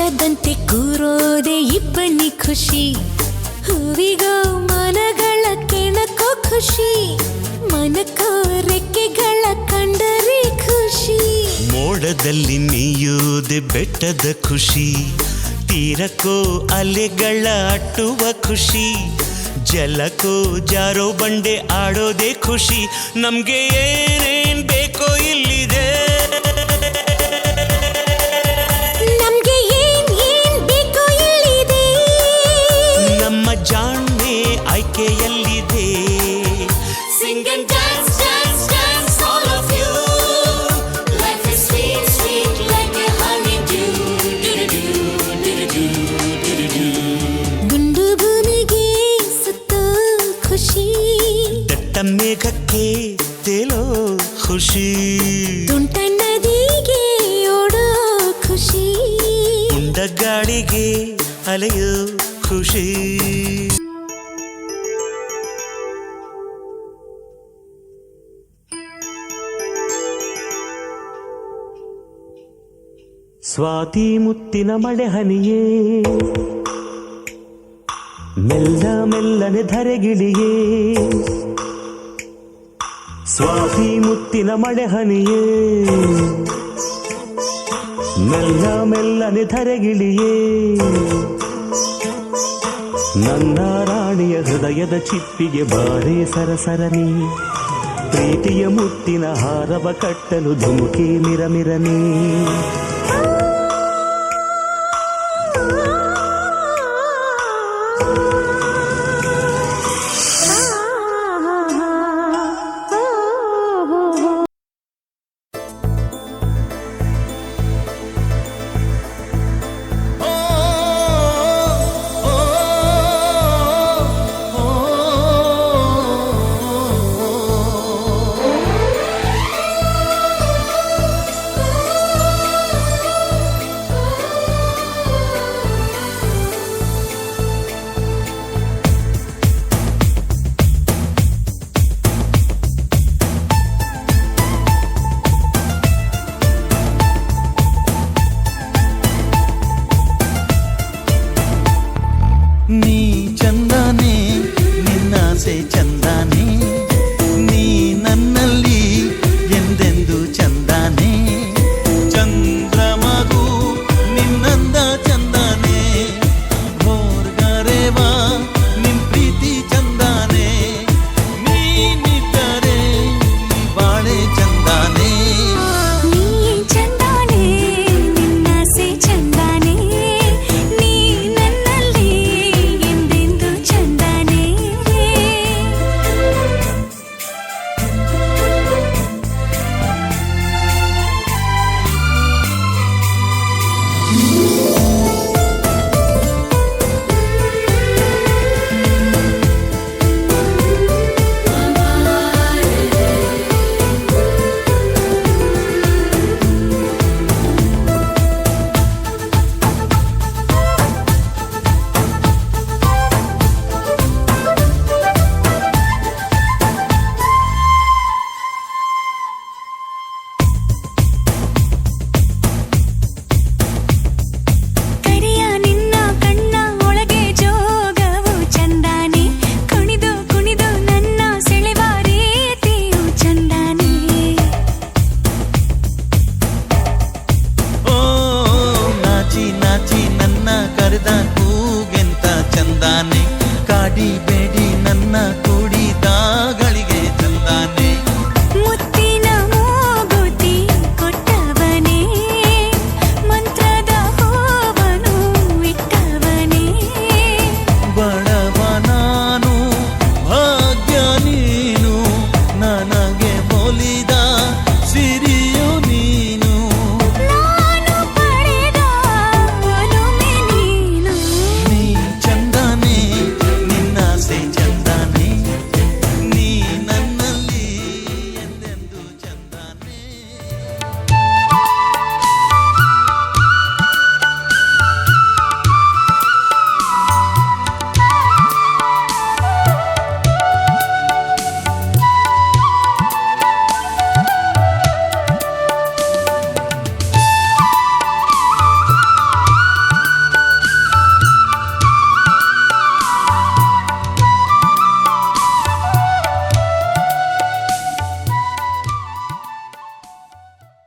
ತೋಟದಂತೆ ಕೂರೋದೆ ಇಬ್ಬನಿ ಖುಷಿ, ಹೂವಿಗೋ ಮನಗಳ ಕೆಣಕೋ ಖುಷಿ, ಮನಕೋ ರೆಕ್ಕೆಗಳ ಕಂಡರೆ ಖುಷಿ. ಮೋಡದಲ್ಲಿ ನೀಯೋದೆ ಬೆಟ್ಟದ ಖುಷಿ, ತೀರಕ್ಕೋ ಅಲೆಗಳ ಅಟ್ಟುವ ಖುಷಿ, ಜಲಕ್ಕೋ ಜಾರೋ ಬಂಡೆ ಆಡೋದೆ ಖುಷಿ. ನಮ್ಗೆ ಏನೇನ್ ಬೇಕೋ ಇಲ್ಲಿದೆ, ನಮ್ಗೆ ಏನ್ ಬೇಕೋ ಇಲ್ಲಿದೆ, ನಮ್ಮ ಜಾಣ್ಮೆ ಆಯ್ಕೆಯಲ್ಲಿದೆ. Sing and dance, dance, dance, all of you. Life is sweet, sweet like a honeydew. ಗುಂಡು ಭೂಮಿಗೆ ಸುತ್ತೋ ಖುಷಿ, ದಟ್ಟ ಮೇಘಕ್ಕೆ ತೇಲೋ ಖುಷಿ, ತುಂಟ ನದಿಗೆ ಓಡೋ ಖುಷಿ, ಉಂಡ ಗಾಳಿಗೆ ಅಲೆಯೋ ಖುಷಿ. ಸ್ವಾತಿ ಮುತ್ತಿನ ಮಳೆ ಹನಿಯೇ, ಮೆಲ್ಲ ಮೆಲ್ಲನೆ ಧರೆಗಿಳಿಯೇ, ಸ್ವಾತಿ ಮುತ್ತಿನ ಮಳೆ ಹನಿಯೇ, ಮೆಲ್ಲ ಮೆಲ್ಲನೆ ಧರೆಗಿಳಿಯೇ, ನನ್ನ ರಾಣಿಯ ಹೃದಯದ ಚಿಪ್ಪಿಗೆ ಬಾರೇ ಸರಸರನಿ, ಪ್ರೀತಿಯ ಮುತ್ತಿನ ಹಾರವ ಕಟ್ಟಲು ಧುಮುಕಿ ಮಿರಮಿರನಿ.